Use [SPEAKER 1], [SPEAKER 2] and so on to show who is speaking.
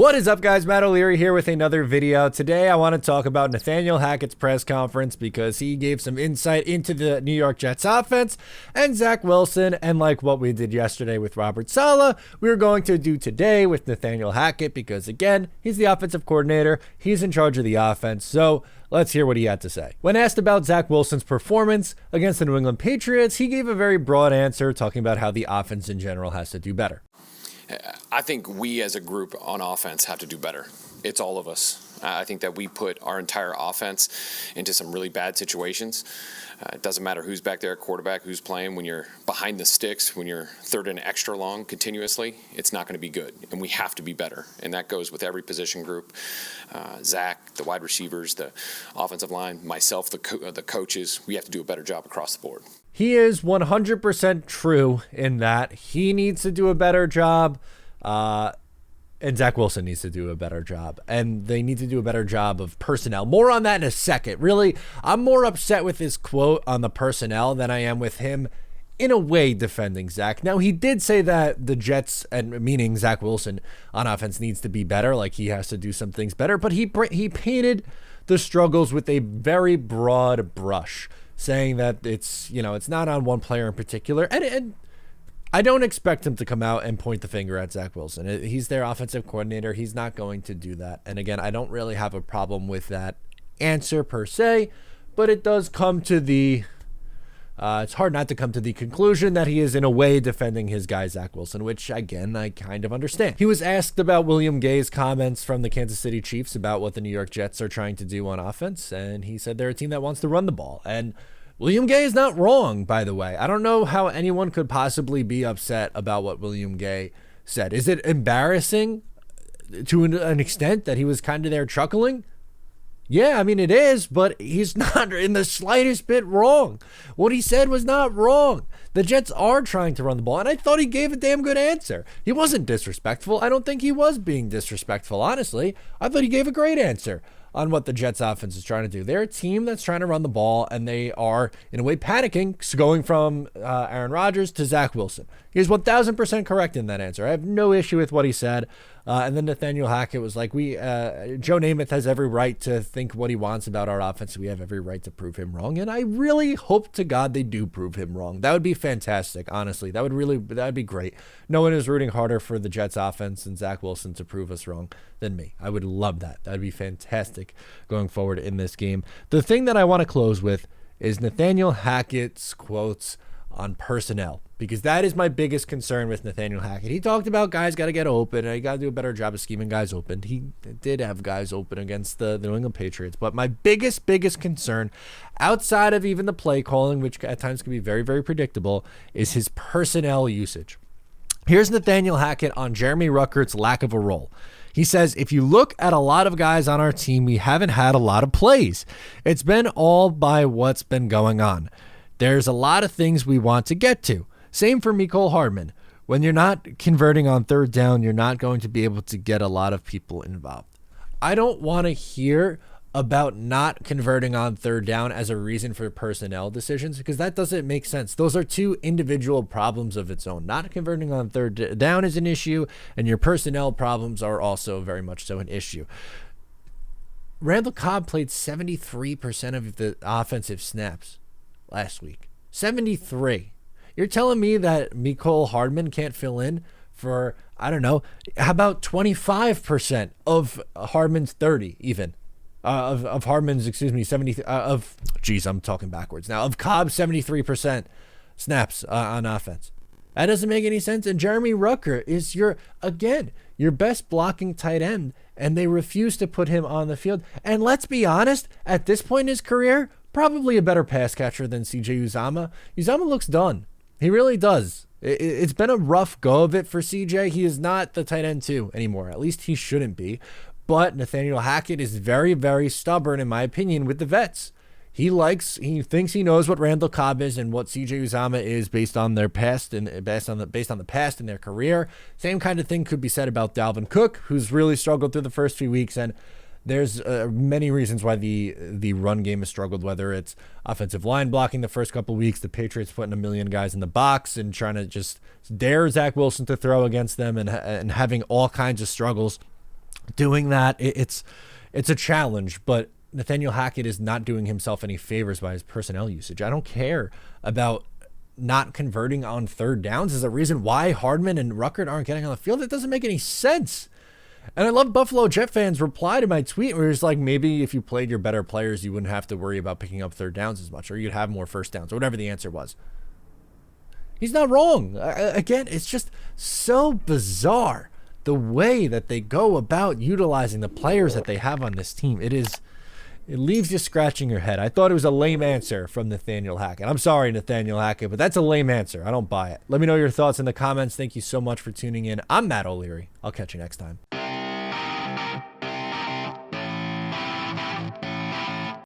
[SPEAKER 1] What is up, guys? Matt O'Leary here with another video. Today I want to talk about Nathaniel Hackett's press conference because he gave some insight into the New York Jets offense and Zach Wilson, and like what we did yesterday with Robert Saleh, we're going to do today with Nathaniel Hackett because, again, he's the offensive coordinator. He's in charge of the offense, so let's hear what he had to say. When asked about Zach Wilson's performance against the New England Patriots, he gave a very broad answer talking about how the offense in general has to do better.
[SPEAKER 2] I think we as a group on offense have to do better. It's all of us. I think that we put our entire offense into some really bad situations. It doesn't matter who's back there at quarterback, who's playing. When you're behind the sticks, when you're third and extra long continuously, it's not going to be good, and we have to be better. And that goes with every position group. Zach, the wide receivers, the offensive line, myself, the coaches. We have to do a better job across the board.
[SPEAKER 1] He is 100% true in that he needs to do a better job, and Zach Wilson needs to do a better job, and they need to do a better job of personnel. More on that in a second. Really, I'm more upset with his quote on the personnel than I am with him, in a way, defending Zach. Now, he did say that the Jets, and meaning Zach Wilson, on offense needs to be better, like he has to do some things better, but he painted the struggles with a very broad brush, saying that it's not on one player in particular. And I don't expect him to come out and point the finger at Zach Wilson. He's their offensive coordinator. He's not going to do that. And again, I don't really have a problem with that answer per se, but it does come to the it's hard not to come to the conclusion that he is in a way defending his guy Zach Wilson, which again I kind of understand. He was asked about William Gay's comments from the Kansas City Chiefs about what the New York Jets are trying to do on offense, and he said they're a team that wants to run the ball. And William Gay is not wrong, by the way. I don't know how anyone could possibly be upset about what William Gay said. Is it embarrassing to an extent that he was kind of there chuckling? Yeah, I mean, it is, but he's not in the slightest bit wrong. What he said was not wrong. The Jets are trying to run the ball, and I thought he gave a damn good answer. He wasn't disrespectful. I don't think he was being disrespectful, honestly. I thought he gave a great answer on what the Jets offense is trying to do. They're a team that's trying to run the ball, and they are, in a way, panicking, going from Aaron Rodgers to Zach Wilson. He's 1,000% correct in that answer. I have no issue with what he said. And then Nathaniel Hackett was like, Joe Namath has every right to think what he wants about our offense. We have every right to prove him wrong. And I really hope to God they do prove him wrong. That would be fantastic, honestly. That would be great. No one is rooting harder for the Jets offense and Zach Wilson to prove us wrong than me. I would love that. That would be fantastic going forward in this game. The thing that I want to close with is Nathaniel Hackett's quotes on personnel, because that is my biggest concern with Nathaniel Hackett. He talked about guys got to get open, and he got to do a better job of scheming guys open. He did have guys open against the New England Patriots, but my biggest concern, outside of even the play calling, which at times can be very, very predictable, is his personnel usage. Here's Nathaniel Hackett on Jeremy Ruckert's lack of a role. He says, if you look at a lot of guys on our team, we haven't had a lot of plays. It's been all by what's been going on. There's a lot of things we want to get to. Same for Mecole Hardman. When you're not converting on third down, you're not going to be able to get a lot of people involved. I don't want to hear about not converting on third down as a reason for personnel decisions, because that doesn't make sense. Those are two individual problems of its own. Not converting on third down is an issue, and your personnel problems are also very much so an issue. Randall Cobb played 73% of the offensive snaps last week. 73. You're telling me that Mecole Hardman can't fill in for, I don't know, how about 25% of Hardman's 30 even? Of Hardman's, 70, I'm talking backwards now, of Cobb's 73% snaps on offense. That doesn't make any sense. And Jeremy Ruckert is your best blocking tight end, and they refuse to put him on the field. And let's be honest, at this point in his career, probably a better pass catcher than CJ Uzomah. Uzomah looks done. He really does. It's been a rough go of it for CJ. He is not the tight end 2 anymore. At least he shouldn't be. But Nathaniel Hackett is very, very stubborn, in my opinion, with the vets. He thinks he knows what Randall Cobb is and what CJ Uzomah is based on their past and based on the past in their career. Same kind of thing could be said about Dalvin Cook, who's really struggled through the first few weeks, and there's many reasons why the run game has struggled, whether it's offensive line blocking the first couple weeks, the Patriots putting a million guys in the box and trying to just dare Zach Wilson to throw against them, and having all kinds of struggles doing that, it's a challenge, but Nathaniel Hackett is not doing himself any favors by his personnel usage. I don't care about not converting on third downs as a reason why Hardman and Ruckert aren't getting on the field. That doesn't make any sense. And I love Buffalo Jet fans' reply to my tweet where it's like, maybe if you played your better players, you wouldn't have to worry about picking up third downs as much, or you'd have more first downs, or whatever the answer was. He's not wrong. Again, it's just so bizarre the way that they go about utilizing the players that they have on this team. It leaves you scratching your head. I thought it was a lame answer from Nathaniel Hackett. I'm sorry, Nathaniel Hackett, but that's a lame answer. I don't buy it. Let me know your thoughts in the comments. Thank you so much for tuning in. I'm Matt O'Leary. I'll catch you next time.